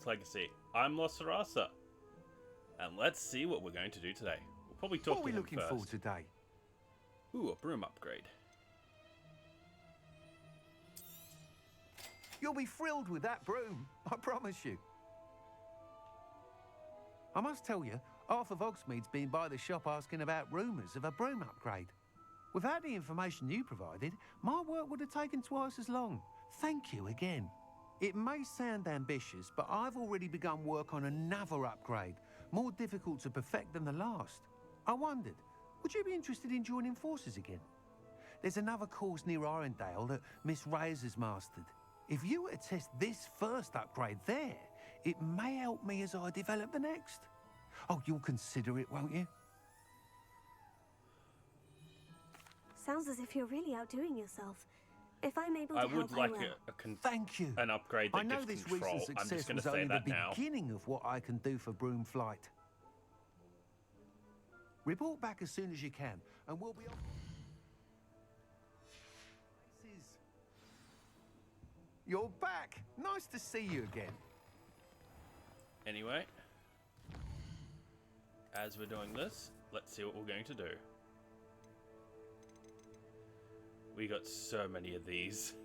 Legacy. I'm Losarasa, and let's see what we're going to do today. We'll probably talk to him first. What are we looking for today? Ooh, a broom upgrade. You'll be thrilled with that broom, I promise you. I must tell you, half of Hogsmeade's been by the shop asking about rumours of a broom upgrade. Without the information you provided, my work would have taken twice as long. Thank you again. It may sound ambitious, but I've already begun work on another upgrade, more difficult to perfect than the last. I wondered, would you be interested in joining forces again? There's another course near Arendelle that Miss Reyes has mastered. If you were to test this first upgrade there, it may help me as I develop the next. Oh, you'll consider it, won't you? Sounds as if you're really outdoing yourself. If I'm able to I help, would like I will. Thank you. An upgrade that I know gives this control. recent I'm just success going to was say only that the now. beginning of what I can do for broom flight. Report back as soon as you can, and we'll be on. You're back. Nice to see you again. Anyway, as we're doing this, let's see what we're going to do. We got so many of these.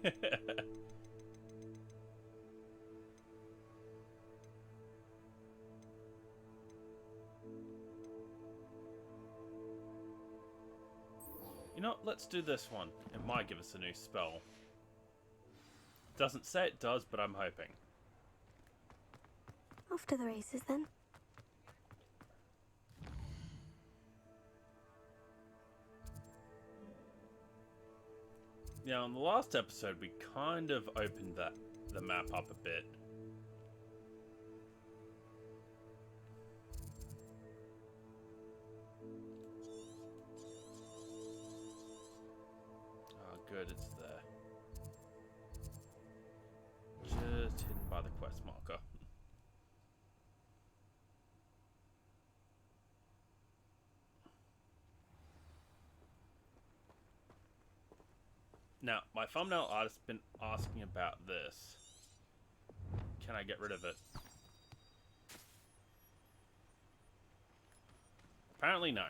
You know, let's do this one. It might give us a new spell. Doesn't say it does, but I'm hoping. Off to the races then. Yeah, on the last episode, we kind of opened the map up a bit. Oh, good, it's there. Just hidden by the quest marker. Now, my thumbnail artist's been asking about this. Can I get rid of it? Apparently no.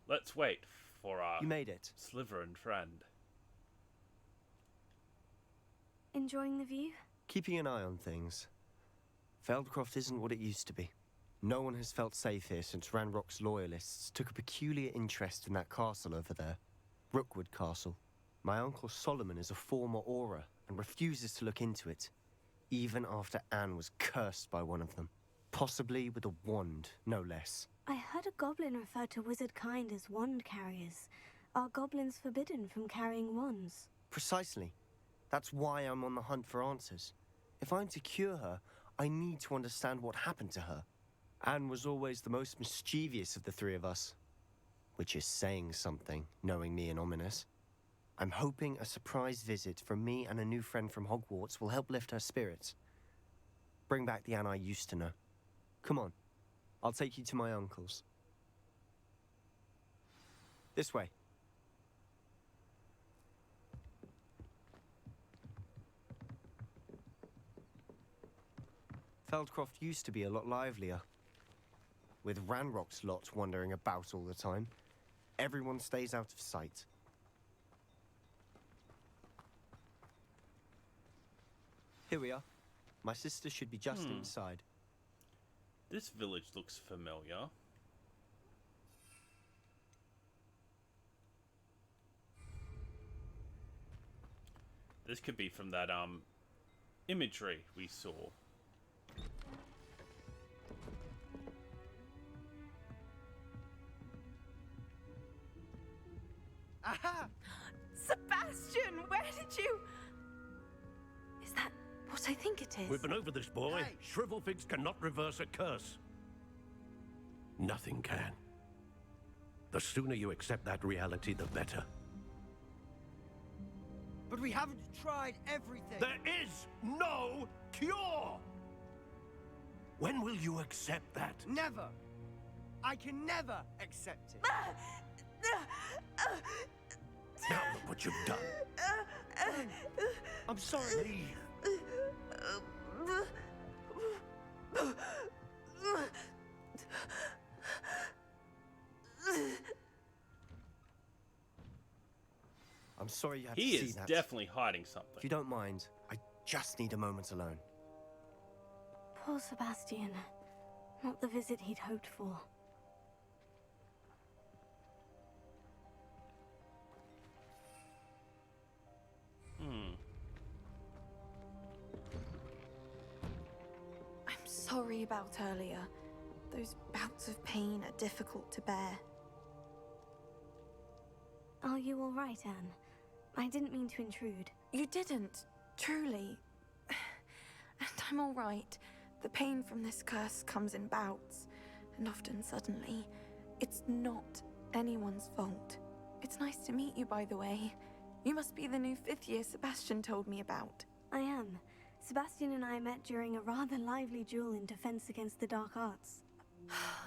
Let's wait for our You made it. Slytherin friend. Enjoying the view? Keeping an eye on things. Feldcroft isn't what it used to be. No one has felt safe here since Ranrock's loyalists took a peculiar interest in that castle over there. Rookwood Castle. My uncle Solomon is a former Auror and refuses to look into it, even after Anne was cursed by one of them. Possibly with a wand, no less. I heard a goblin refer to wizard kind as wand carriers. Are goblins forbidden from carrying wands? Precisely. That's why I'm on the hunt for answers. If I'm to cure her, I need to understand what happened to her. Anne was always the most mischievous of the three of us. Which is saying something, knowing me and Ominous. I'm hoping a surprise visit from me and a new friend from Hogwarts will help lift her spirits. Bring back the Anne I used to know. Come on, I'll take you to my uncle's. This way. Feldcroft used to be a lot livelier. With Ranrock's lot wandering about all the time, everyone stays out of sight. Here we are. My sister should be just inside. This village looks familiar. This could be from that imagery we saw. Aha! Sebastian, where did you... Is that what I think it is? We've been over this, boy. Hey. Shrivelfigs cannot reverse a curse. Nothing can. The sooner you accept that reality, the better. But we haven't tried everything. There is no cure! When will you accept that? Never. I can never accept it. Now look what you've done. I'm sorry. Leave. I'm sorry you had He to see is that. definitely hiding something. If you don't mind, I just need a moment alone. Poor Sebastian. Not the visit he'd hoped for. I'm sorry about earlier. Those bouts of pain are difficult to bear. Are you all right, Anne? I didn't mean to intrude. You didn't, truly. And I'm all right. The pain from this curse comes in bouts, and often suddenly. It's not anyone's fault. It's nice to meet you, by the way. You must be the new 5th year Sebastian told me about. I am. Sebastian and I met during a rather lively duel in defense against the dark arts.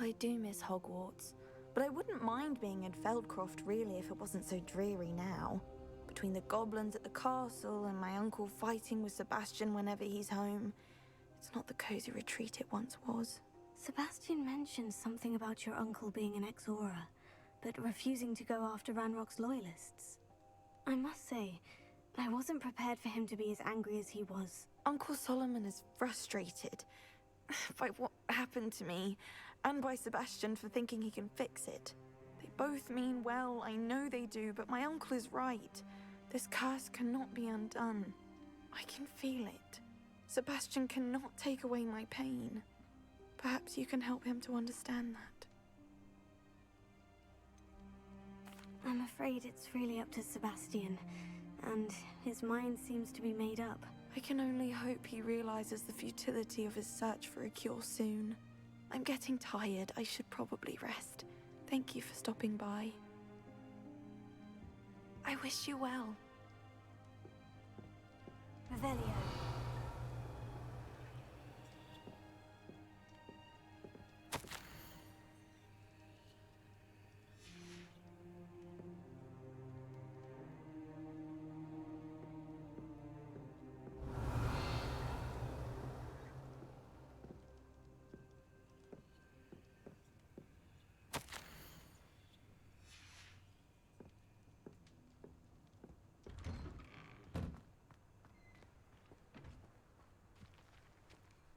I do miss Hogwarts, but I wouldn't mind being in Feldcroft really if it wasn't so dreary now. Between the goblins at the castle and my uncle fighting with Sebastian whenever he's home, it's not the cozy retreat it once was. Sebastian mentioned something about your uncle being an ex-Auror, but refusing to go after Ranrock's loyalists. I must say, I wasn't prepared for him to be as angry as he was. Uncle Solomon is frustrated by what happened to me, and by Sebastian for thinking he can fix it. They both mean well, I know they do, but my uncle is right. This curse cannot be undone. I can feel it. Sebastian cannot take away my pain. Perhaps you can help him to understand that. I'm afraid it's really up to Sebastian, and his mind seems to be made up. I can only hope he realizes the futility of his search for a cure soon. I'm getting tired. I should probably rest. Thank you for stopping by. I wish you well. Revelio.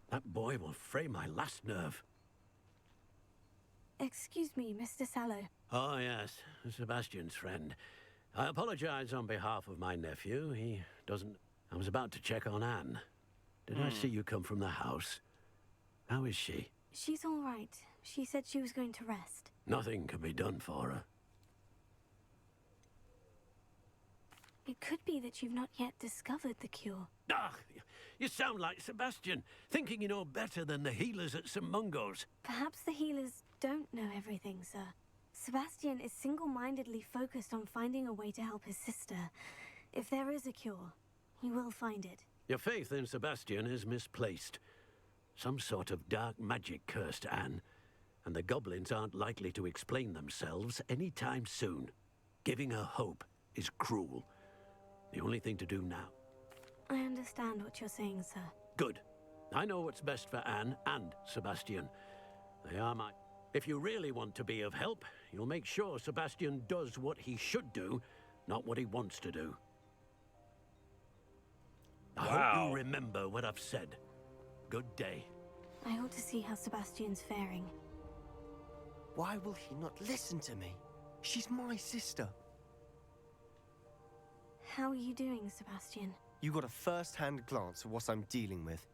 That boy will fray my last nerve. Excuse me, Mr. Sallow. Oh, yes, Sebastian's friend. I apologize on behalf of my nephew. He doesn't... I was about to check on Anne. Did I see you come from the house? How is she? She's all right. She said she was going to rest. Nothing can be done for her. It could be that you've not yet discovered the cure. Ah, you sound like Sebastian, thinking you know better than the healers at St. Mungo's. Perhaps the healers don't know everything, sir. Sebastian is single-mindedly focused on finding a way to help his sister. If there is a cure, he will find it. Your faith in Sebastian is misplaced. Some sort of dark magic cursed Anne, and the goblins aren't likely to explain themselves anytime soon. Giving her hope is cruel. The only thing to do now. I understand what you're saying, sir. Good. I know what's best for Anne and Sebastian. They are my... If you really want to be of help, you'll make sure Sebastian does what he should do, not what he wants to do. I hope you remember what I've said. Good day. I ought to see how Sebastian's faring. Why will he not listen to me? She's my sister. How are you doing, Sebastian? You got a first-hand glance at what I'm dealing with.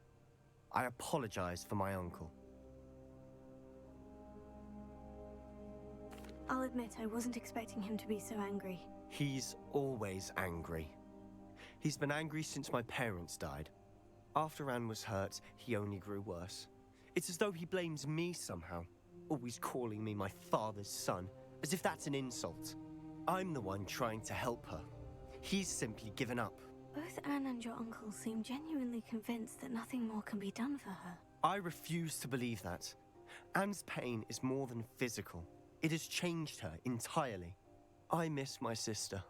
I apologize for my uncle. I'll admit I wasn't expecting him to be so angry. He's always angry. He's been angry since my parents died. After Anne was hurt, he only grew worse. It's as though he blames me somehow, always calling me my father's son, as if that's an insult. I'm the one trying to help her. He's simply given up. Both Anne and your uncle seem genuinely convinced that nothing more can be done for her. I refuse to believe that. Anne's pain is more than physical. It has changed her entirely. I miss my sister.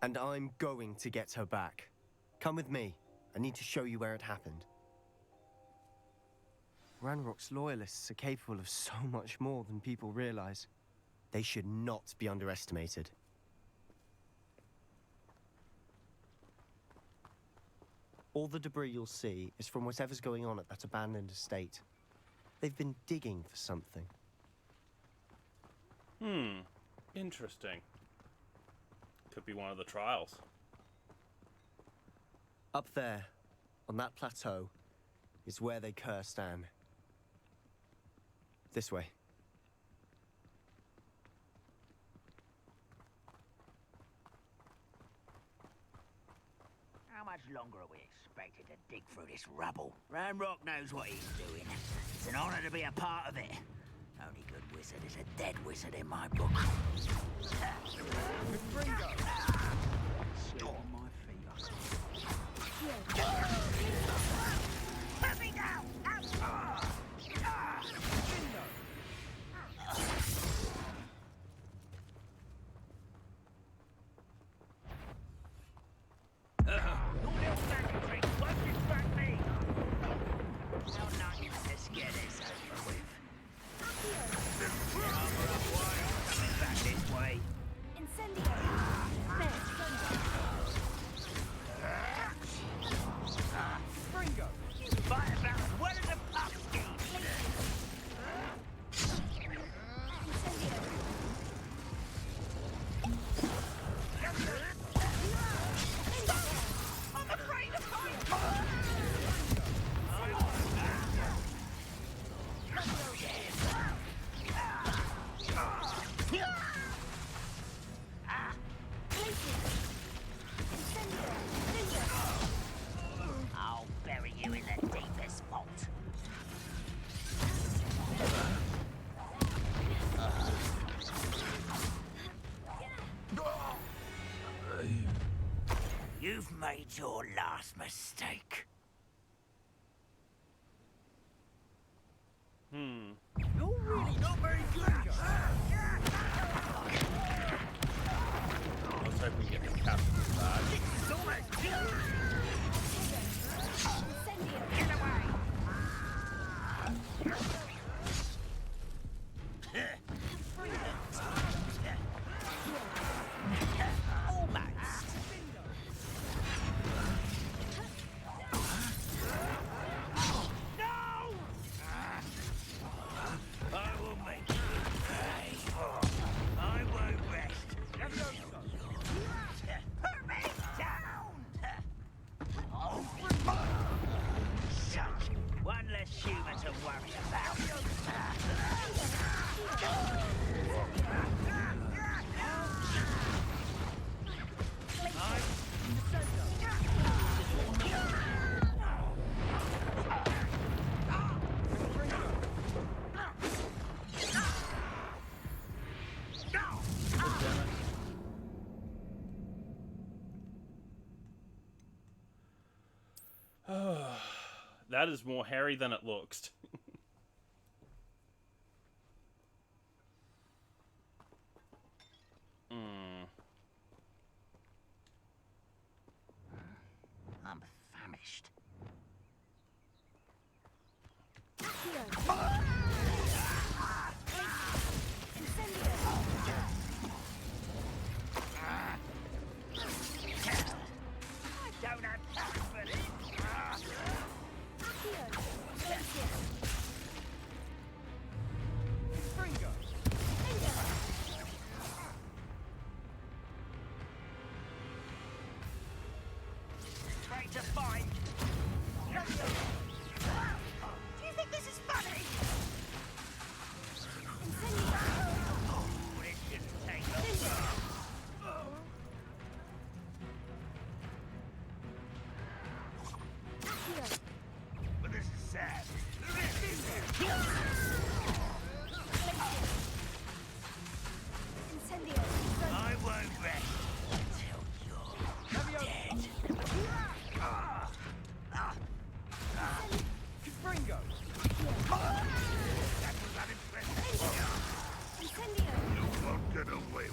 And I'm going to get her back. Come with me. I need to show you where it happened. Ranrock's loyalists are capable of so much more than people realize. They should not be underestimated. All the debris you'll see is from whatever's going on at that abandoned estate. They've been digging for something. Interesting. Could be one of the trials. Up there, on that plateau, is where they cursed Anne. This way. How much longer are we expected to dig through this rubble? Ranrock knows what he's doing. It's an honor to be a part of it. Only good wizard is a dead wizard in my book. Gringo! Stop my finger. Let me down! Your little magic trick won't distract me! No nonsense, let's get this over with. Armor up wide, coming back this way. Incendio! Gringo! Fight about what are the pups game? I'm afraid of fire! I'll bury you in the deepest vault. You've made your last mistake. You're really not very good, Gringo! I was hoping to get this captain's badge. It's almost get away! Almost. No! I will make you pay. I won't rest. Put me down! Such one less human to worry about. That is more hairy than it looks. I'm famished. I don't have time for this.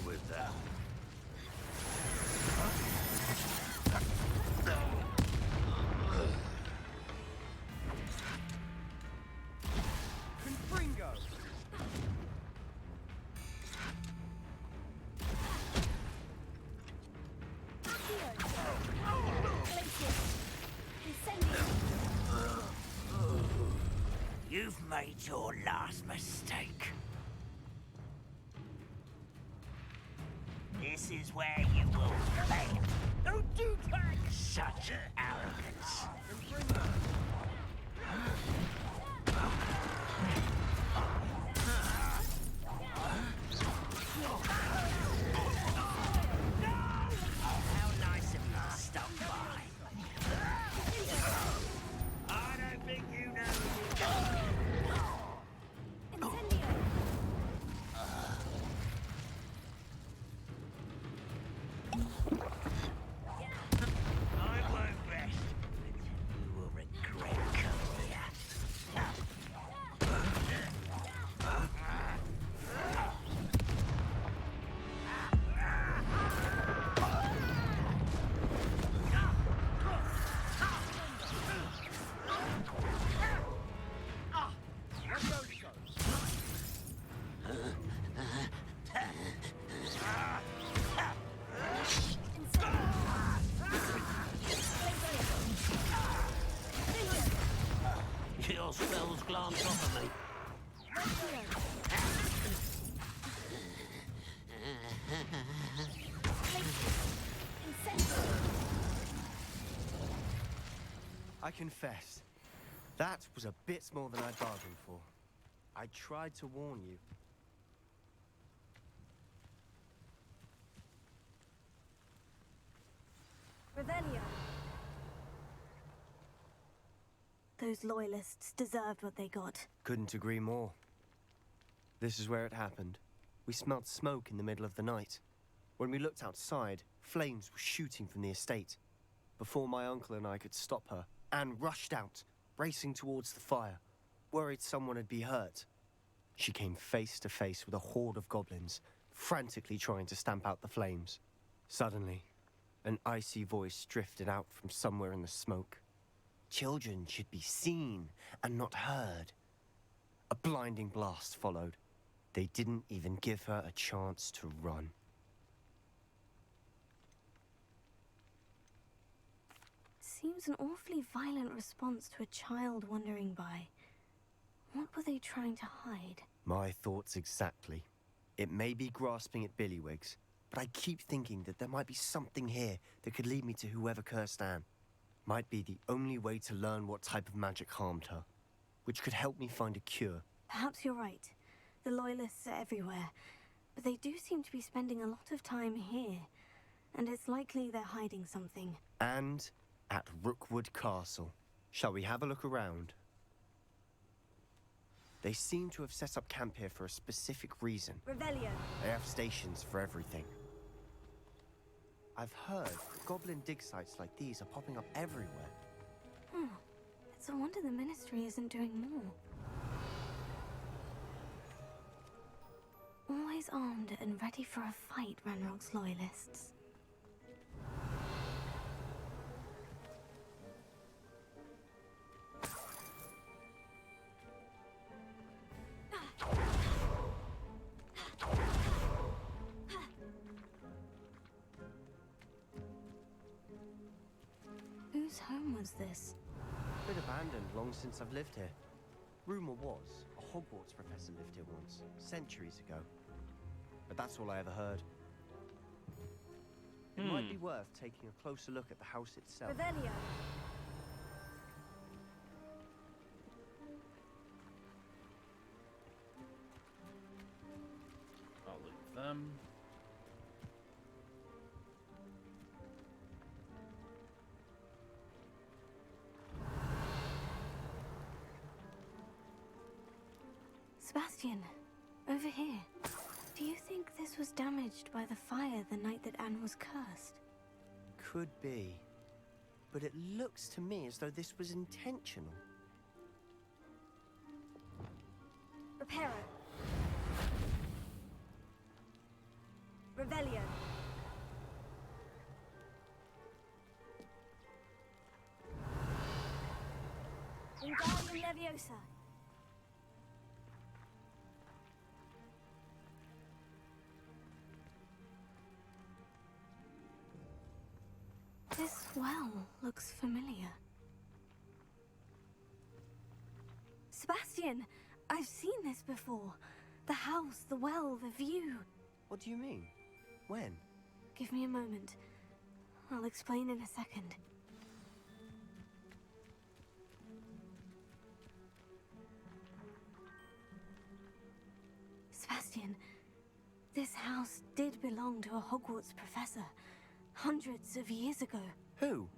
with that. Confringo! You've made your last mistake. This is where you will fail. Don't do that! Such arrogance. How nice of you to stop by. I don't think you know I won't rest. You will regret coming here. Your spells glance off of me. I confess, that was a bit more than I bargained for. I tried to warn you. Revelio. Those loyalists deserved what they got. Couldn't agree more. This is where it happened. We smelled smoke in the middle of the night. When we looked outside, flames were shooting from the estate. Before my uncle and I could stop her, Anne rushed out, racing towards the fire, worried someone had been hurt. She came face to face with a horde of goblins, frantically trying to stamp out the flames. Suddenly, an icy voice drifted out from somewhere in the smoke. Children should be seen and not heard. A blinding blast followed. They didn't even give her a chance to run. Seems an awfully violent response to a child wandering by. What were they trying to hide? My thoughts exactly. It may be grasping at Billywigs, but I keep thinking that there might be something here that could lead me to whoever cursed Anne. Might be the only way to learn what type of magic harmed her, which could help me find a cure. Perhaps you're right. The Loyalists are everywhere, but they do seem to be spending a lot of time here, and it's likely they're hiding something. And at Rookwood Castle. Shall we have a look around? They seem to have set up camp here for a specific reason. Revelio. They have stations for everything. I've heard goblin dig sites like these are popping up everywhere. It's a wonder the Ministry isn't doing more. Always armed and ready for a fight, Ranrock's Loyalists. Whose home was this? Been abandoned long since I've lived here. Rumor was a Hogwarts professor lived here once, centuries ago. But that's all I ever heard. It might be worth taking a closer look at the house itself. Revelio. I'll leave them. Sebastian, over here. Do you think this was damaged by the fire the night that Anne was cursed? Could be. But it looks to me as though this was intentional. Reparo. Revelio. Wingardium Leviosa. This well looks familiar. Sebastian, I've seen this before. The house, the well, the view. What do you mean? When? Give me a moment. I'll explain in a second. Sebastian, this house did belong to a Hogwarts professor, hundreds of years ago. Who?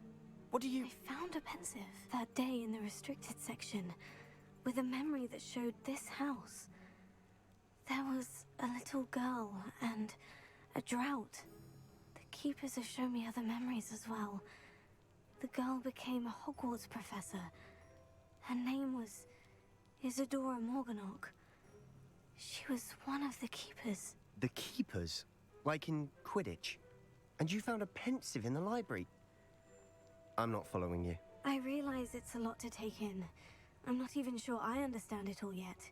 What do you... I found a pensive that day in the restricted section, with a memory that showed this house. There was a little girl and a drought. The keepers have shown me other memories as well. The girl became a Hogwarts professor. Her name was Isadora Morganach. She was one of the keepers. The keepers? Like in Quidditch? And you found a pensive in the library? I'm not following you. I realize it's a lot to take in. I'm not even sure I understand it all yet.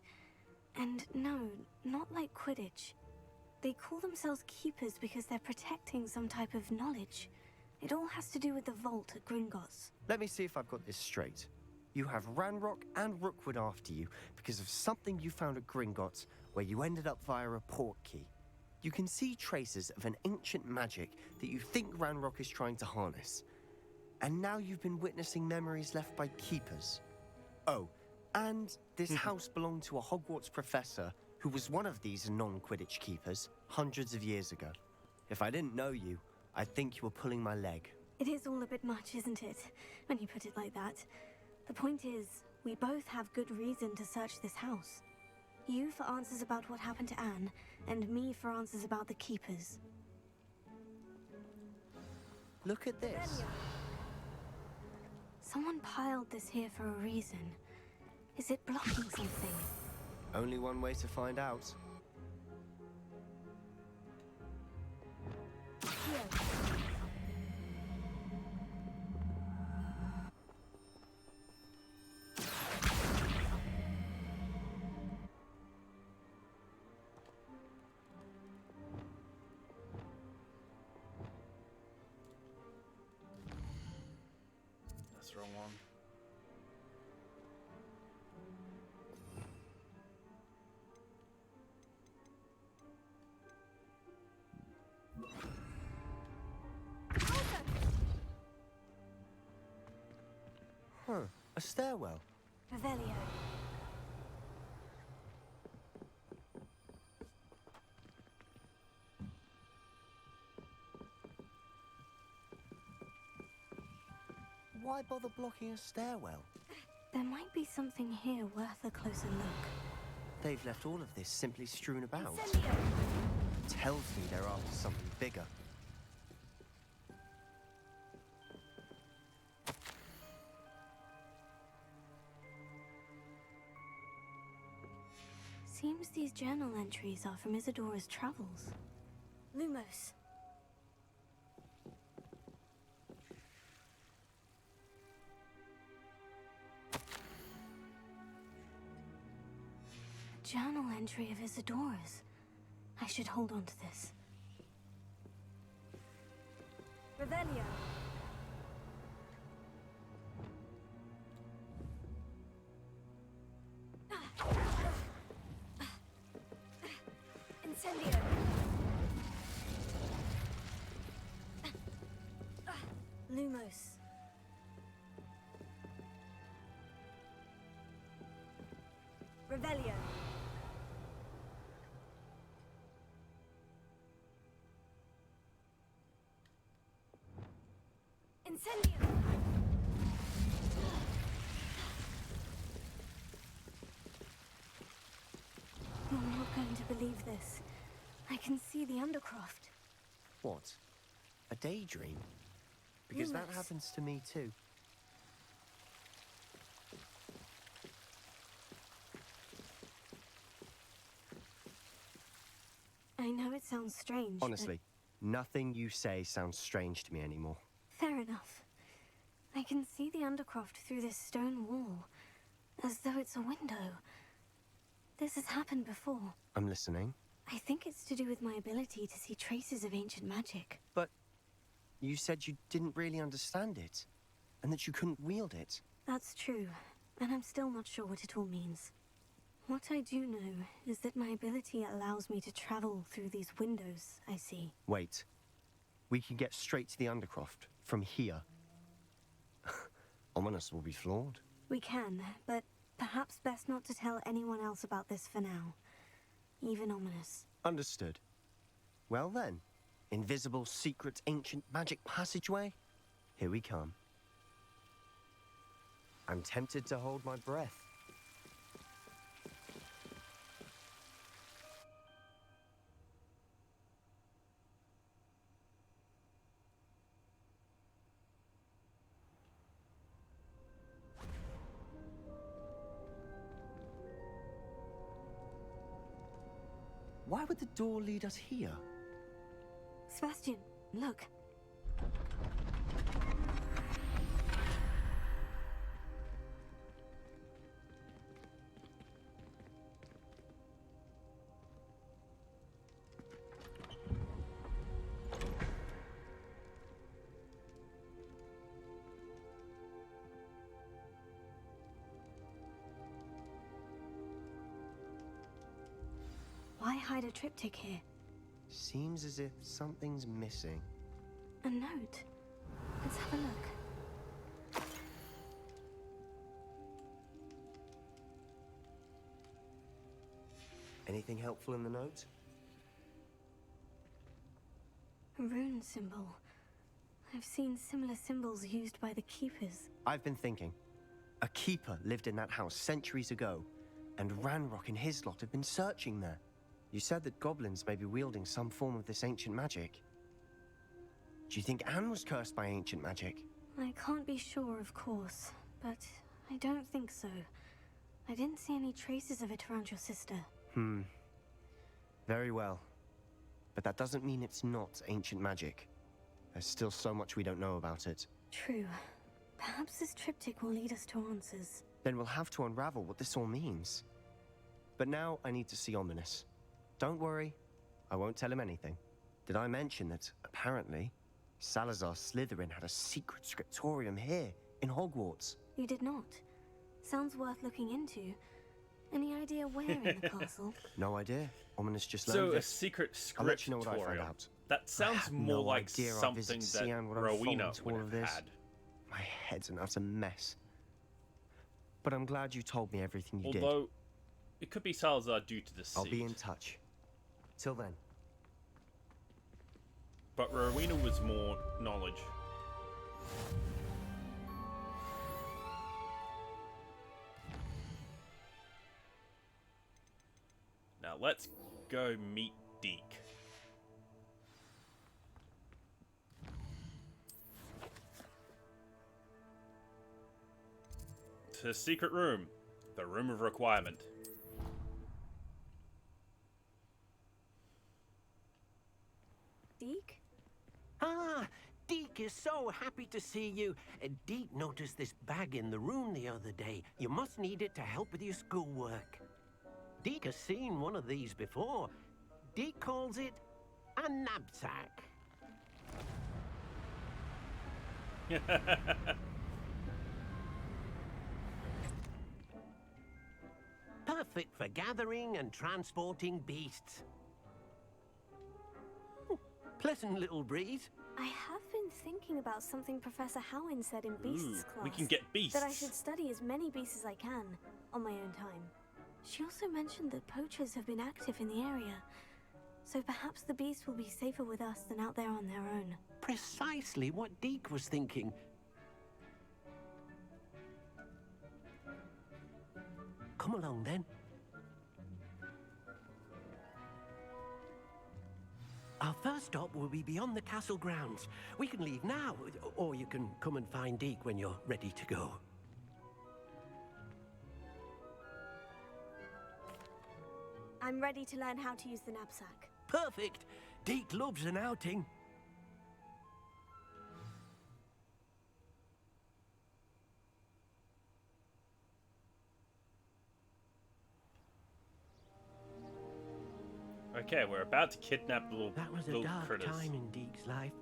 And no, not like Quidditch. They call themselves keepers because they're protecting some type of knowledge. It all has to do with the vault at Gringotts. Let me see if I've got this straight. You have Ranrock and Rookwood after you because of something you found at Gringotts where you ended up via a port key. You can see traces of an ancient magic that you think Ranrock is trying to harness. And now you've been witnessing memories left by keepers. Oh, and this house belonged to a Hogwarts professor who was one of these non-Quidditch keepers hundreds of years ago. If I didn't know you, I'd think you were pulling my leg. It is all a bit much, isn't it? When you put it like that. The point is, we both have good reason to search this house. You for answers about what happened to Anne, and me for answers about the keepers. Look at this. Someone piled this here for a reason. Is it blocking something? Only one way to find out. Here. That's the wrong one. Huh, a stairwell. Revelio. Why bother blocking a stairwell? There might be something here worth a closer look. They've left all of this simply strewn about. Incendio! Tells me they're after something bigger. Seems these journal entries are from Isadora's travels. Lumos. A journal entry of Isadora's. I should hold on to this. Revelio. Incendio. Lumos. Revelio. Incendio. You're not going to believe this. I can see the Undercroft. What? A daydream? Because that Lumos. happens to me too. I know it sounds strange. Honestly, nothing you say sounds strange to me anymore. Fair enough. I can see the Undercroft through this stone wall, as though it's a window. This has happened before. I'm listening. I think it's to do with my ability to see traces of ancient magic. But you said you didn't really understand it, and that you couldn't wield it. That's true, and I'm still not sure what it all means. What I do know is that my ability allows me to travel through these windows I see. Wait. We can get straight to the Undercroft from here. Ominous will be flawed. We can, but perhaps best not to tell anyone else about this for now. Even Ominous. Understood. Well then, invisible, secret, ancient magic passageway? Here we come. I'm tempted to hold my breath. Why would the door lead us here? Sebastian, look. Why hide a triptych here? Seems as if something's missing. A note. Let's have a look. Anything helpful in the note? A rune symbol. I've seen similar symbols used by the keepers. I've been thinking. A keeper lived in that house centuries ago, and Ranrock and his lot have been searching there. You said that goblins may be wielding some form of this ancient magic. Do you think Anne was cursed by ancient magic? I can't be sure, of course, but I don't think so. I didn't see any traces of it around your sister. Very well. But that doesn't mean it's not ancient magic. There's still so much we don't know about it. True. Perhaps this triptych will lead us to answers. Then we'll have to unravel what this all means. But now I need to see Ominous. Don't worry, I won't tell him anything. Did I mention that, apparently, Salazar Slytherin had a secret scriptorium here, in Hogwarts? You did not. Sounds worth looking into. Any idea where in the castle? No idea. Ominous just So learned a it. secret I'll let you know what I find scriptorium. out. That sounds have more no like idea our something visit to that Sian would Rowena unfold to would all have of this. had. My head's an utter mess. But I'm glad you told me everything you did. Although, it could be Salazar due to the seed. I'll be in touch. Till then. But Rowena was more knowledge. Now let's go meet Deek. To secret room. The room of requirement. Deek? Ah, Deek is so happy to see you. Deek noticed this bag in the room the other day. You must need it to help with your schoolwork. Deek has seen one of these before. Deek calls it a knapsack. Perfect for gathering and transporting beasts. Pleasant little breeze. I have been thinking about something Professor Howin said in Beasts class. We can get beasts. That I should study as many beasts as I can, on my own time. She also mentioned that poachers have been active in the area. So perhaps the beasts will be safer with us than out there on their own. Precisely what Deek was thinking. Come along, then. Our first stop will be beyond the castle grounds. We can leave now, or you can come and find Deek when you're ready to go. I'm ready to learn how to use the knapsack. Perfect. Deek loves an outing. Okay, we're about to kidnap the That was a little dark critters. time in Deek's life.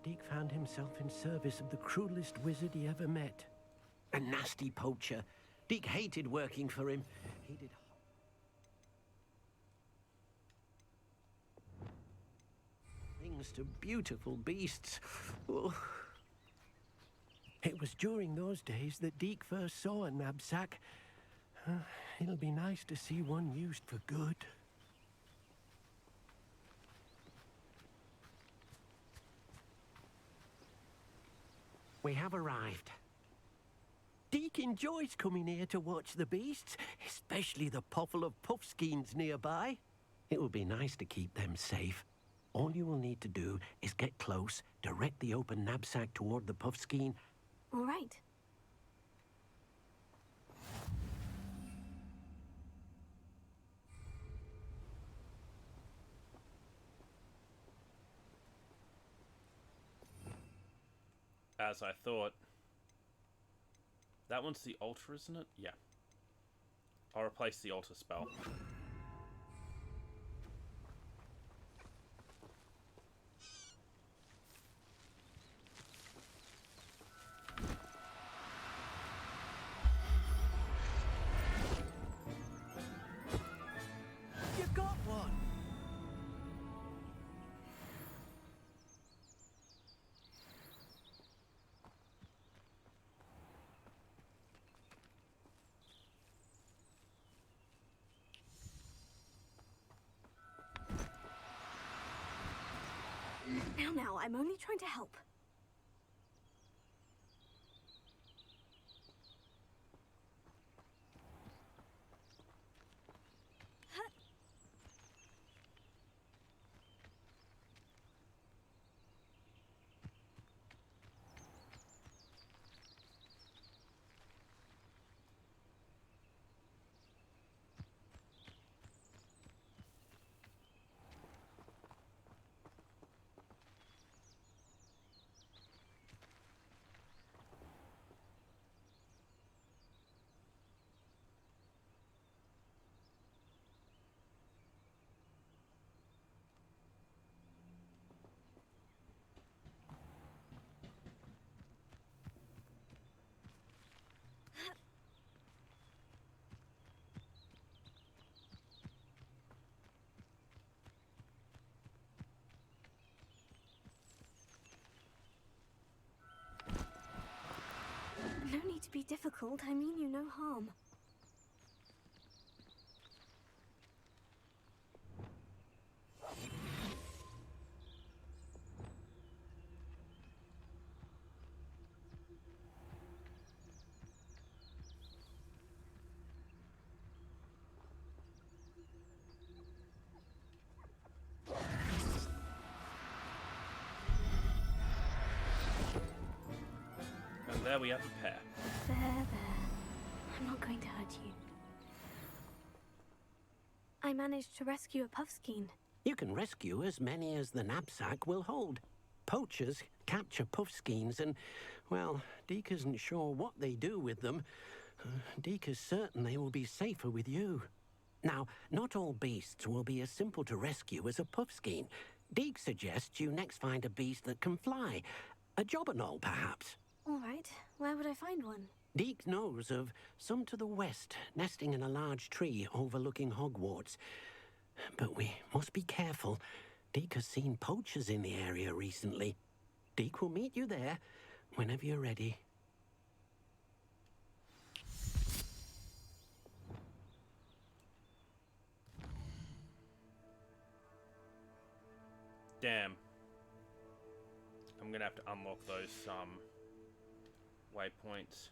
Deek found himself in service of the cruelest wizard he ever met. A nasty poacher. Deek hated working for him. He did things to beautiful beasts. Oh. It was during those days that Deek first saw a knapsack. It'll be nice to see one used for good. We have arrived. Deek enjoys coming here to watch the beasts, especially the puffle of puffskeins nearby. It will be nice to keep them safe. All you will need to do is get close, direct the open knapsack toward the puffskein. All right. As I thought. That one's the altar, isn't it? Yeah. I'll replace the altar spell. You got one! Now, I'm only trying to help. No need to be difficult. I mean you no harm. And there we have a pair. There. I'm not going to hurt you. I managed to rescue a puffskein. You can rescue as many as the knapsack will hold. Poachers capture puffskeins and, well, Deek isn't sure what they do with them. Deek is certain they will be safer with you. Now, not all beasts will be as simple to rescue as a puffskein. Deek suggests you next find a beast that can fly. A jobberknoll, perhaps. All right. Where would I find one? Deek knows of some to the west, nesting in a large tree overlooking Hogwarts. But we must be careful. Deek has seen poachers in the area recently. Deek will meet you there whenever you're ready. Damn. I'm gonna have to unlock those waypoints.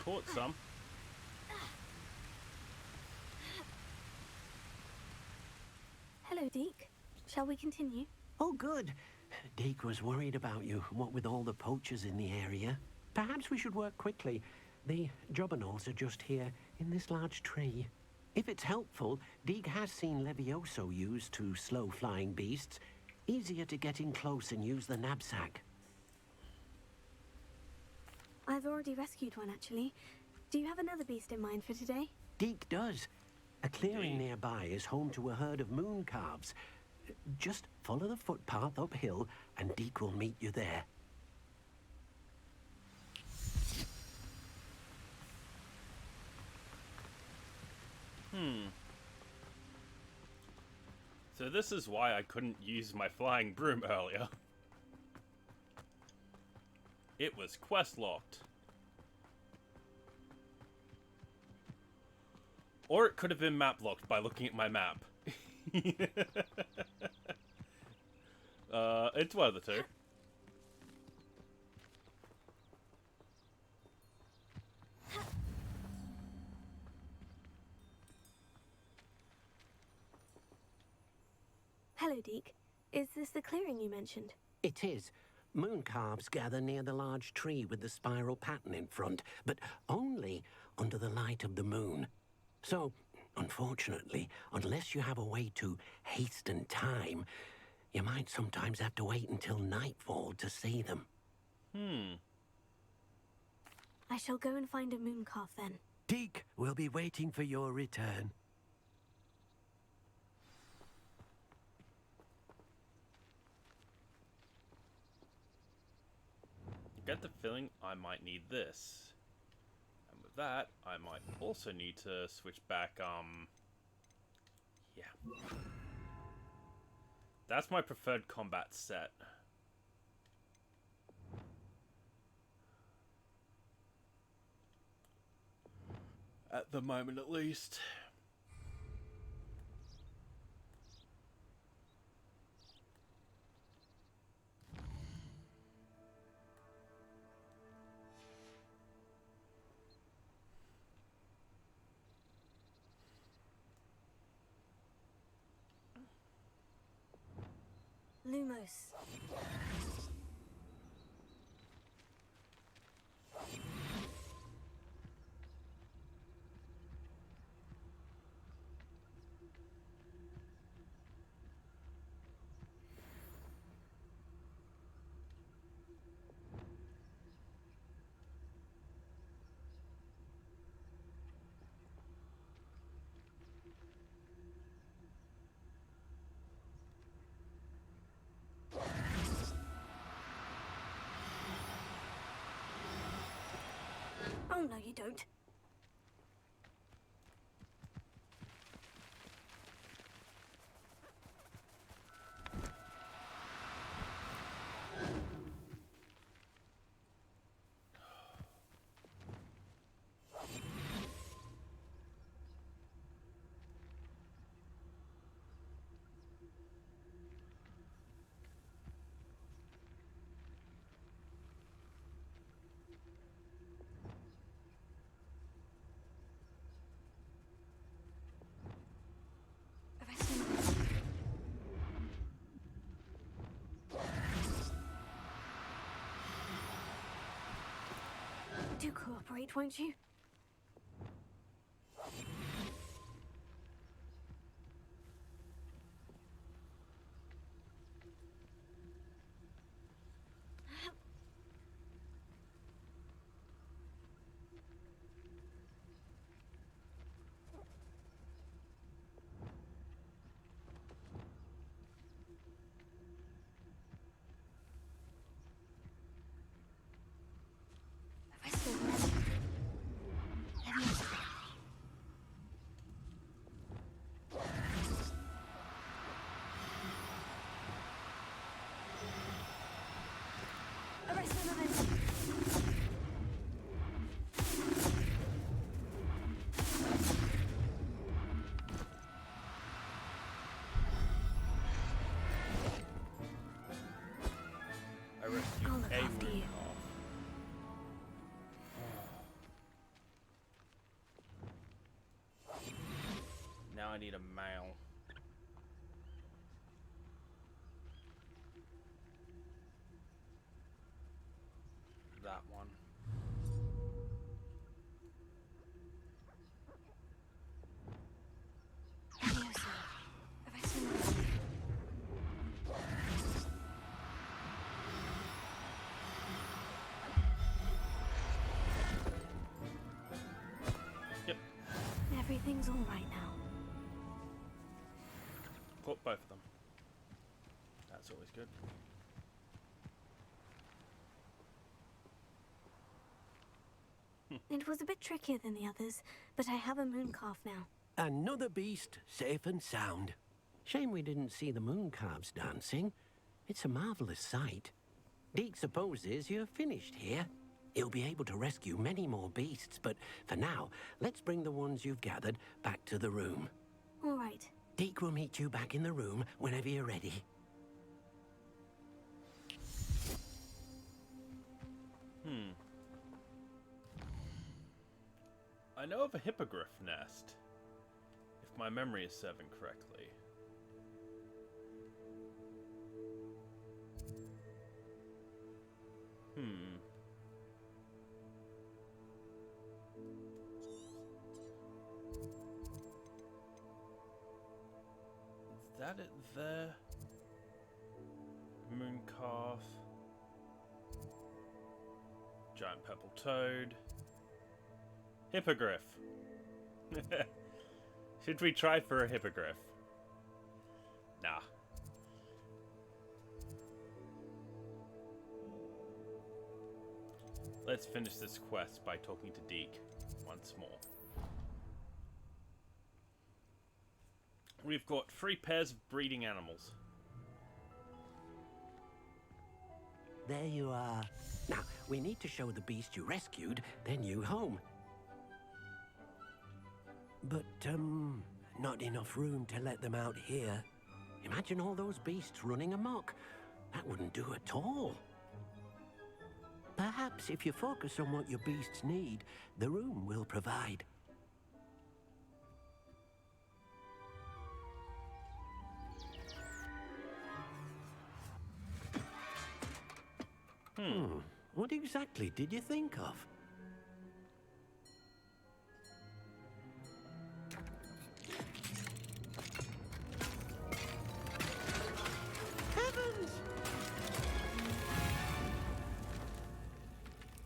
caught some. Hello, Deek. Shall we continue? Oh, good. Deke was worried about you, what with all the poachers in the area. Perhaps we should work quickly. The jobberknolls are just here, in this large tree. If it's helpful, Deke has seen Levioso used to slow flying beasts. Easier to get in close and use the knapsack. I've already rescued one, actually. Do you have another beast in mind for today? Deke does. A clearing nearby is home to a herd of moon calves. Just follow the footpath uphill, and Deke will meet you there. So this is why I couldn't use my flying broom earlier. It was quest locked. Or it could have been map locked by looking at my map. It's one of the two. Hello, Deek. Is this the clearing you mentioned? It is. Moon calves gather near the large tree with the spiral pattern in front, but only under the light of the moon. So, unfortunately, unless you have a way to hasten time, you might sometimes have to wait until nightfall to see them. I shall go and find a moon calf then. Deke will be waiting for your return. I get the feeling I might need this. And with that, I might also need to switch back, yeah. That's my preferred combat set. At the moment, at least. Lumos. Oh, no, you don't. Do cooperate, won't you? need a male. That one. Yep. Everything's all right now. Caught both of them. That's always good. It was a bit trickier than the others, but I have a moon calf now. Another beast, safe and sound. Shame we didn't see the moon calves dancing. It's a marvelous sight. Deek supposes you're finished here. He'll be able to rescue many more beasts, but for now, let's bring the ones you've gathered back to the room. All right. Deek will meet you back in the room whenever you're ready. I know of a hippogriff nest, if my memory is serving correctly. Is that it there? Moon calf. Giant purple toad. Hippogriff. Should we try for a hippogriff? Nah. Let's finish this quest by talking to Deek once more. We've got 3 pairs of breeding animals. There you are. Now, we need to show the beast you rescued their new home. But, not enough room to let them out here. Imagine all those beasts running amok. That wouldn't do at all. Perhaps if you focus on what your beasts need, the room will provide. What exactly did you think of? Heavens!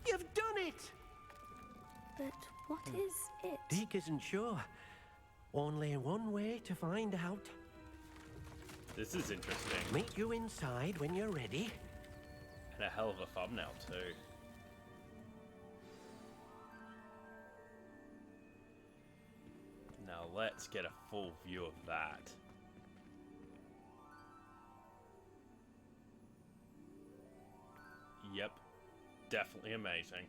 You've done it! But what is it? Deek isn't sure. Only one way to find out. This is interesting. Meet you inside when you're ready. And a hell of a thumbnail too. Now let's get a full view of that. Yep, definitely amazing.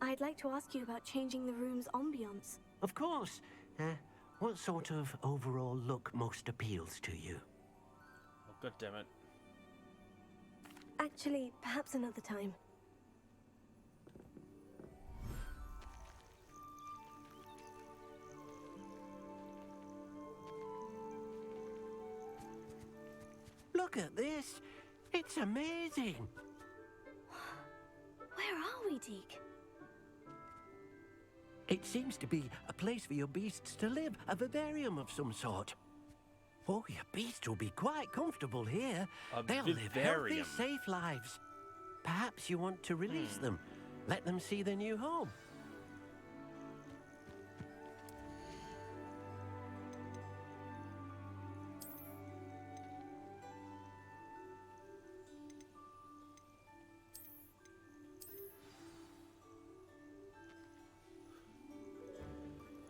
I'd like to ask you about changing the room's ambiance. Of course. What sort of overall look most appeals to you? Oh, God damn it. Actually, perhaps another time. Look at this. It's amazing. Where are we, Deek? It seems to be a place for your beasts to live, a vivarium of some sort. Oh, your beasts will be quite comfortable here. They'll live healthy, safe lives. Perhaps you want to release them. Let them see their new home.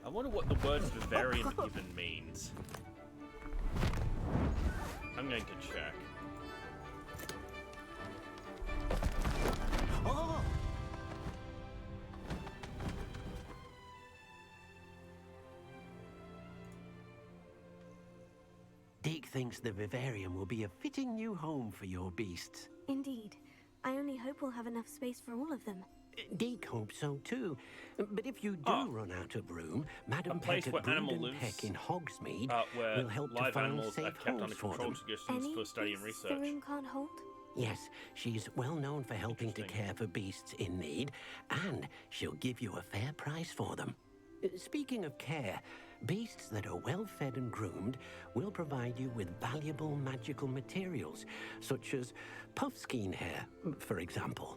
I wonder what the word vivarium even means. I'm going to check. Oh! Deek thinks the vivarium will be a fitting new home for your beasts. Indeed. I only hope we'll have enough space for all of them. Deke hopes so too. But if you do Ah. run out of room, Madam place Peck where at animal Brood and lives, Peck in Hogsmeade where will help to live find animals are safe kept holes under for controlled them. suggestions Any for study and beasts the research. room can't hold? Yes, she's well known for helping to Interesting. care for beasts in need, and she'll give you a fair price for them. Speaking of care, beasts that are well fed and groomed will provide you with valuable magical materials, such as puffskein hair, for example.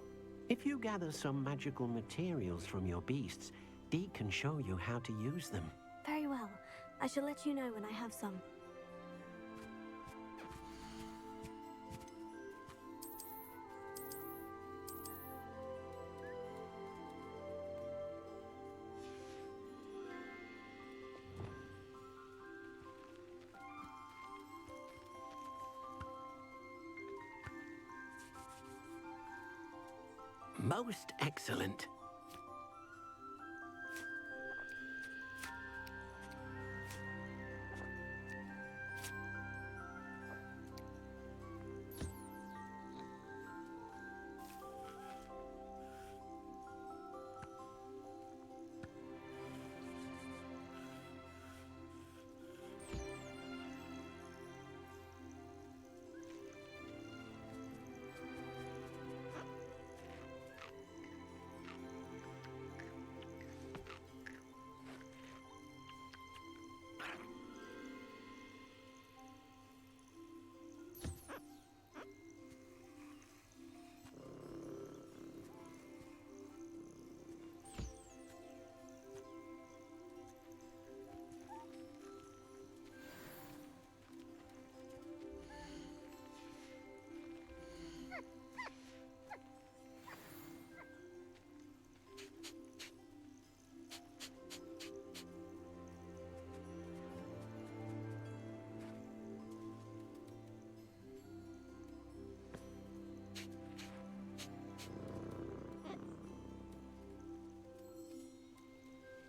If you gather some magical materials from your beasts, Deke can show you how to use them. Very well. I shall let you know when I have some. Most excellent.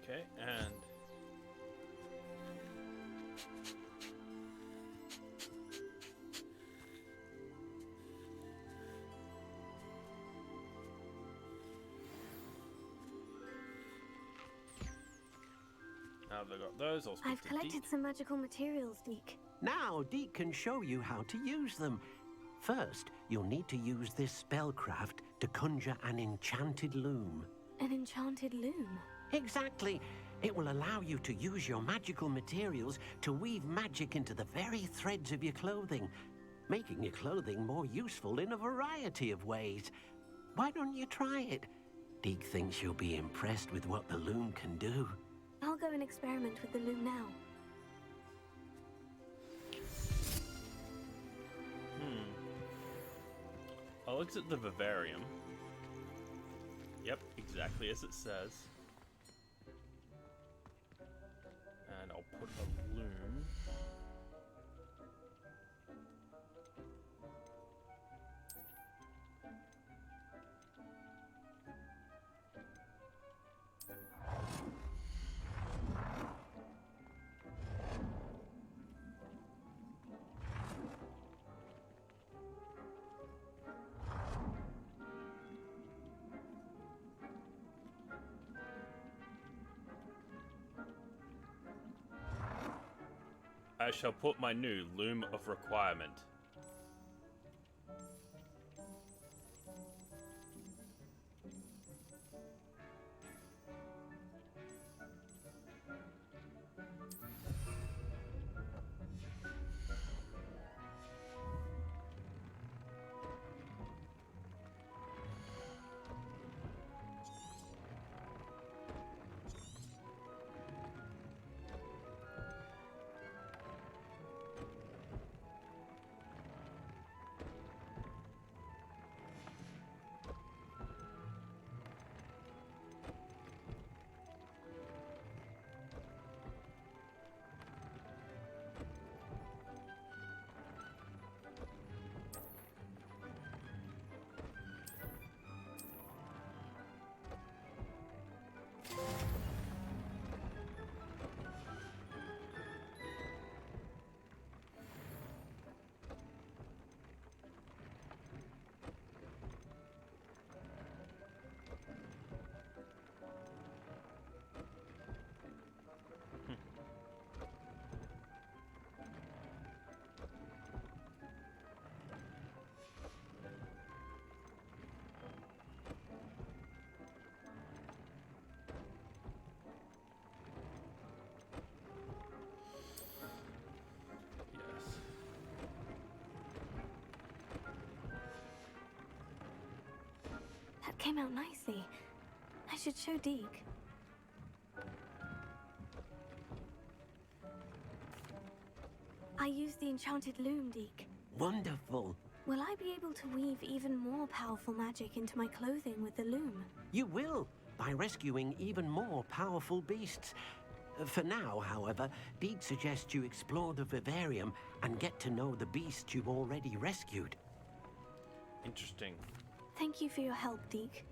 Okay, and now they've got those, I'll speak I've to collected Deke. some magical materials, Deke. Now, Deke can show you how to use them. First, you'll need to use this spellcraft to conjure an enchanted loom. An enchanted loom. Exactly. It will allow you to use your magical materials to weave magic into the very threads of your clothing, making your clothing more useful in a variety of ways. Why don't you try it? Deke thinks you'll be impressed with what the loom can do. I'll go and experiment with the loom now. I looked at the vivarium. Yep, exactly as it says. And I'll put a loom. I shall put my new loom of requirement. came out nicely. I should show Deek. I used the enchanted loom, Deek. Wonderful. Will I be able to weave even more powerful magic into my clothing with the loom? You will, by rescuing even more powerful beasts. For now, however, Deek suggests you explore the vivarium and get to know the beasts you've already rescued. Interesting. Thank you for your help, Deek.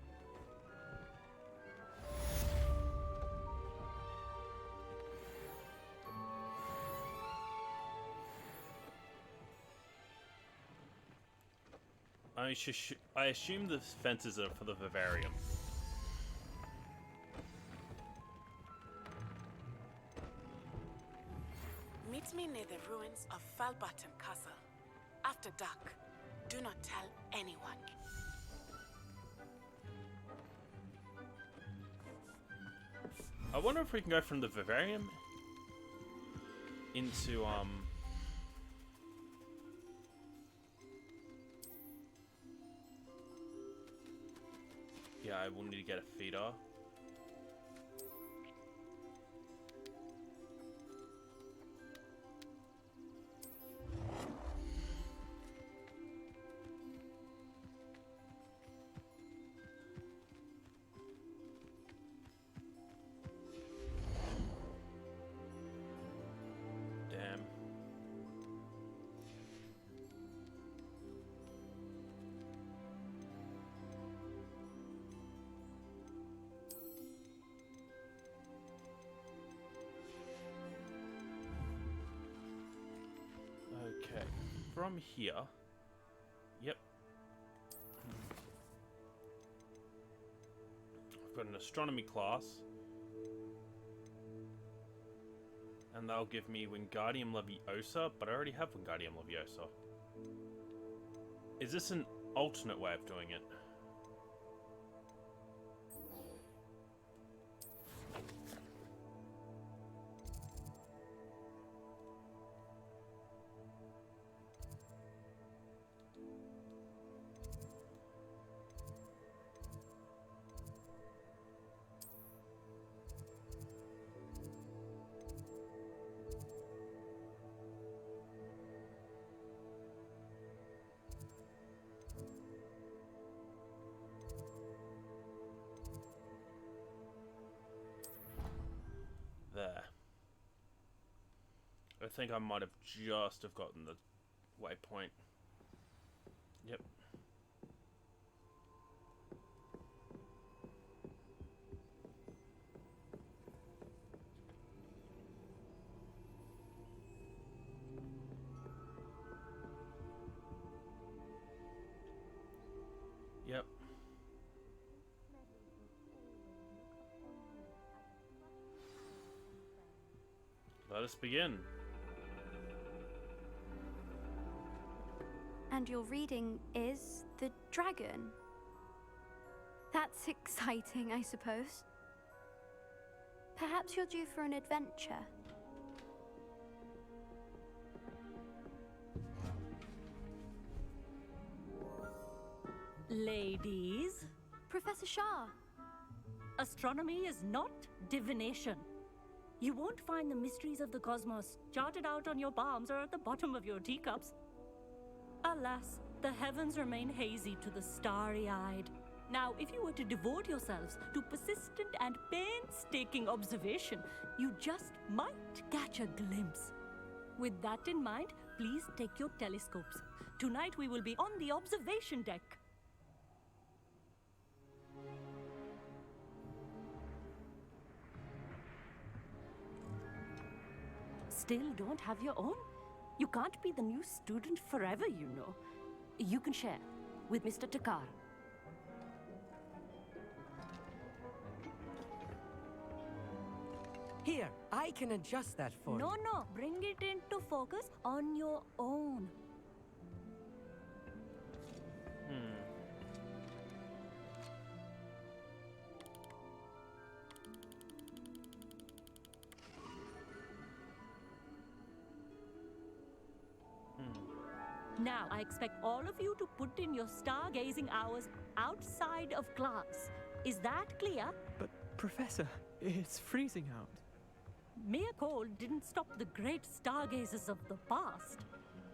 I assume the fences are for the vivarium. Meet me near the ruins of Falbottom Castle. After dark. Do not tell anyone. I wonder if we can go from the vivarium into yeah, I will need to get a feeder. Damn. Okay, from here. Yep. I've got an astronomy class. And they'll give me Wingardium Leviosa, but I already have Wingardium Leviosa. Is this an alternate way of doing it? There. I think I might have just have gotten the waypoint. Yep. Yep. Let us begin. And your reading is The Dragon. That's exciting, I suppose. Perhaps you're due for an adventure. Ladies, Professor Shah. astronomy is not divination. You won't find the mysteries of the cosmos charted out on your palms or at the bottom of your teacups. Alas, the heavens remain hazy to the starry-eyed. Now, if you were to devote yourselves to persistent and painstaking observation, you just might catch a glimpse. With that in mind, please take your telescopes. Tonight we will be on the observation deck. Still don't have your own? You can't be the new student forever, you know. You can share with Mr. Takar. Here, I can adjust that for you. No, bring it into focus on your own. Now, I expect all of you to put in your stargazing hours outside of class. Is that clear? But, Professor, it's freezing out. Mere cold didn't stop the great stargazers of the past.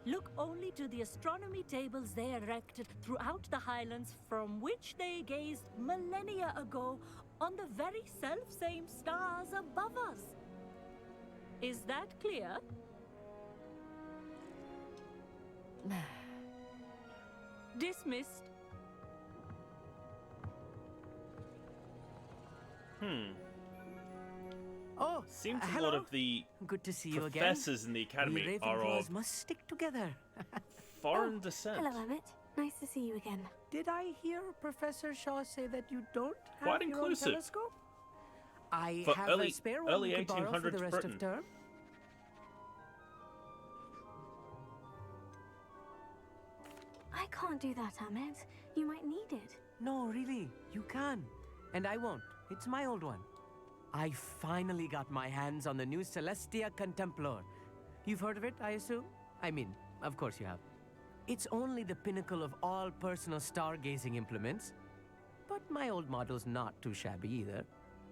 Look only to the astronomy tables they erected throughout the Highlands, from which they gazed millennia ago on the very self-same stars above us. Is that clear? Dismissed. Oh, Seems a hello. lot of the Good to see you again. professors in the academy We are Ravenclaws of must stick together. foreign descent. Hello, Emmett. Nice to see you again. Did I hear Professor Shaw say that you don't have Quite your inclusive. own telescope? I For have early- a spare one early we could borrow for the 1800s rest Britain. of term. I can't do that, Emmett. You might need it. No, really, you can. And I won't. It's my old one. I finally got my hands on the new Celestia Contemplar. You've heard of it, I assume? I mean, of course you have. It's only the pinnacle of all personal stargazing implements. But my old model's not too shabby either.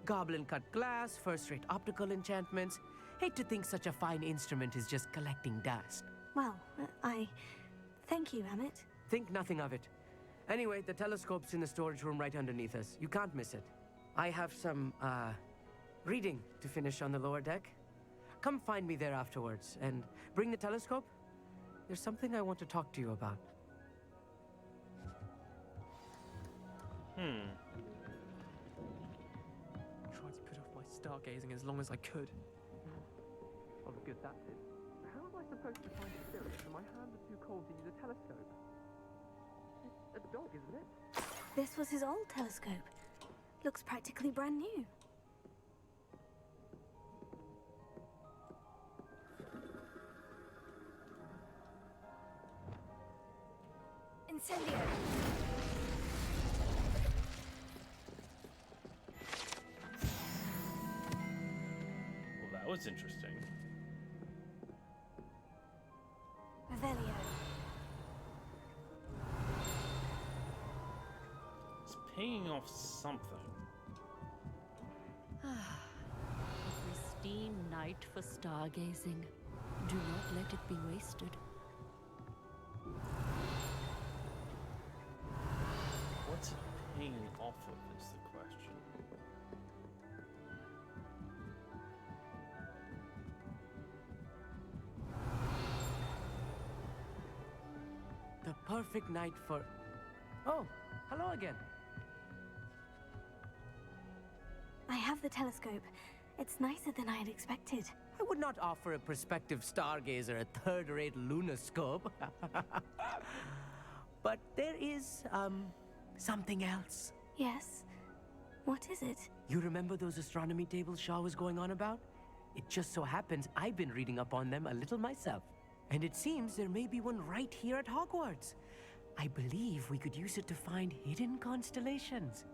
Goblin-cut glass, first-rate optical enchantments. Hate to think such a fine instrument is just collecting dust. Well, thank you, Emmett. Think nothing of it. Anyway, the telescope's in the storage room right underneath us. You can't miss it. I have some, reading to finish on the lower deck. Come find me there afterwards, and bring the telescope. There's something I want to talk to you about. Tried to put off my stargazing as long as I could. Oh, look at that did. How am I supposed to find a spirit when my hands are too cold to use a telescope? It's a dog, isn't it? This was his old telescope. Looks practically brand new. Incendio! Well, that was interesting. Revelio. It's pinging off something. A pristine night for stargazing. Do not let it be wasted. What's it pinging off of is the question. The perfect night for... Oh, hello again. I have the telescope. It's nicer than I had expected. I would not offer a prospective stargazer a third-rate lunoscope. But there is, something else. Yes? What is it? You remember those astronomy tables Shaw was going on about? It just so happens I've been reading up on them a little myself. And it seems there may be one right here at Hogwarts. I believe we could use it to find hidden constellations.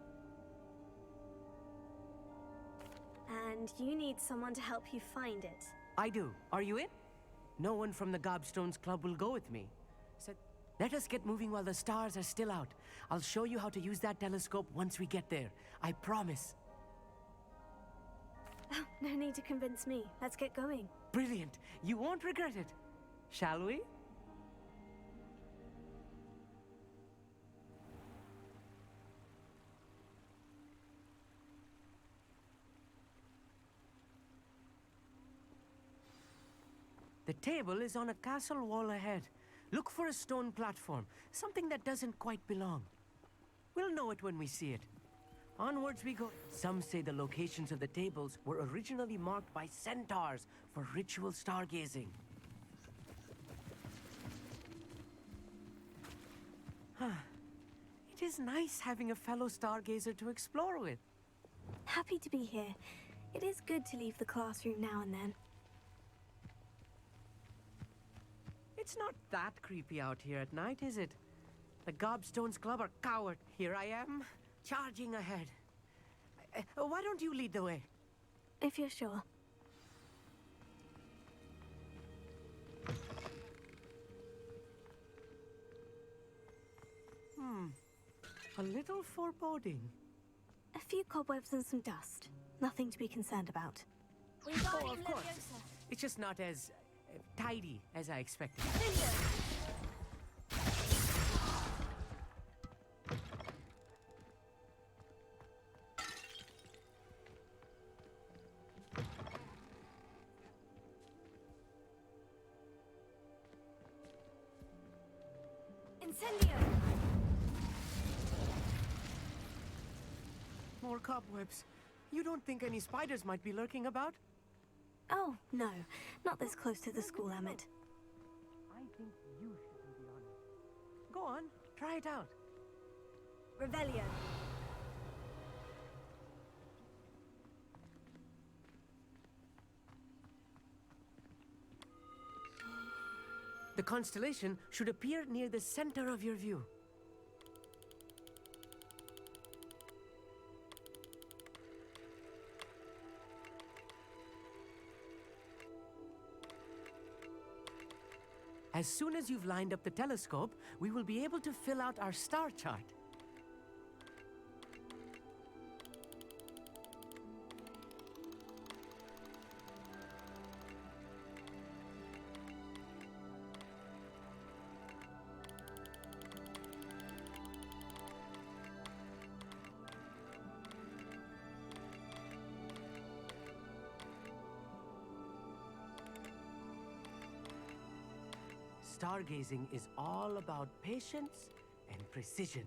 And you need someone to help you find it. I do. Are you in? No one from the Gobstones Club will go with me. Said, let us get moving while the stars are still out. I'll show you how to use that telescope once we get there. I promise. Oh, no need to convince me. Let's get going. Brilliant. You won't regret it. Shall we? The table is on a castle wall ahead. Look for a stone platform, something that doesn't quite belong. We'll know it when we see it. Onwards we go. Some say the locations of the tables were originally marked by centaurs for ritual stargazing. It is nice having a fellow stargazer to explore with. Happy to be here. It is good to leave the classroom now and then. It's not that creepy out here at night, is it? The Gobstones Club are coward. Here I am, charging ahead. Why don't you lead the way? If you're sure. A little foreboding. A few cobwebs and some dust. Nothing to be concerned about. Oh, of course. It's just not as tidy as I expected. Incendio! More cobwebs. You don't think any spiders might be lurking about? Oh, no. Not this close to the school, Emmett. I think you should be the honest. Go on, try it out. Revelio. The constellation should appear near the center of your view. As soon as you've lined up the telescope, we will be able to fill out our star chart. Stargazing is all about patience and precision.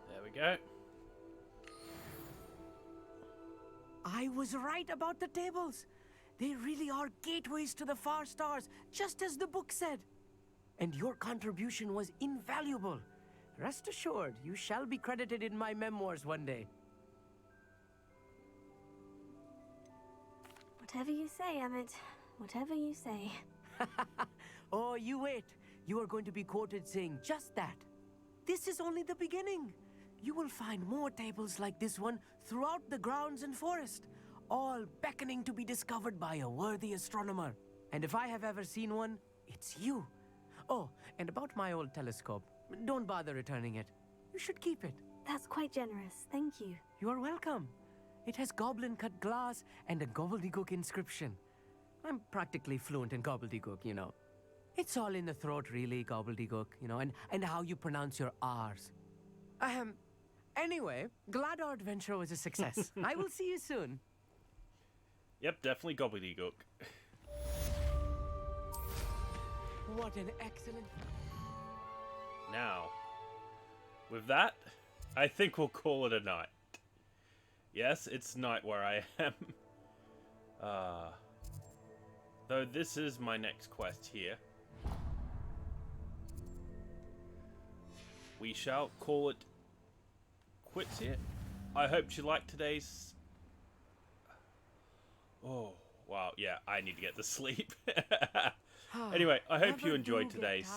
There we go. I was right about the tables. They really are gateways to the far stars, just as the book said. And your contribution was invaluable. Rest assured, you shall be credited in my memoirs one day. Whatever you say, Emmett. Whatever you say. Oh, you wait. You are going to be quoted saying just that. This is only the beginning. You will find more tables like this one throughout the grounds and forest, all beckoning to be discovered by a worthy astronomer. And if I have ever seen one, it's you. Oh, and about my old telescope, don't bother returning it. You should keep it. That's quite generous. Thank you. You are welcome. It has goblin-cut glass and a gobbledygook inscription. I'm practically fluent in gobbledygook, you know. It's all in the throat, really, gobbledygook, you know, and how you pronounce your R's. Anyway, glad our adventure was a success. I will see you soon. Yep, definitely gobbledygook. What an excellent... Now, with that, I think we'll call it a night. Yes, it's night where I am. Though this is my next quest here. We shall call it quits here. I hope you liked today's... Oh, wow, yeah, I need to get to sleep. Anyway, I hope you enjoyed today's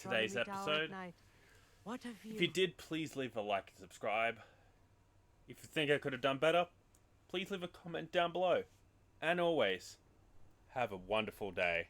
episode. If you did, please leave a like and subscribe. If you think I could have done better, please leave a comment down below. And always, have a wonderful day.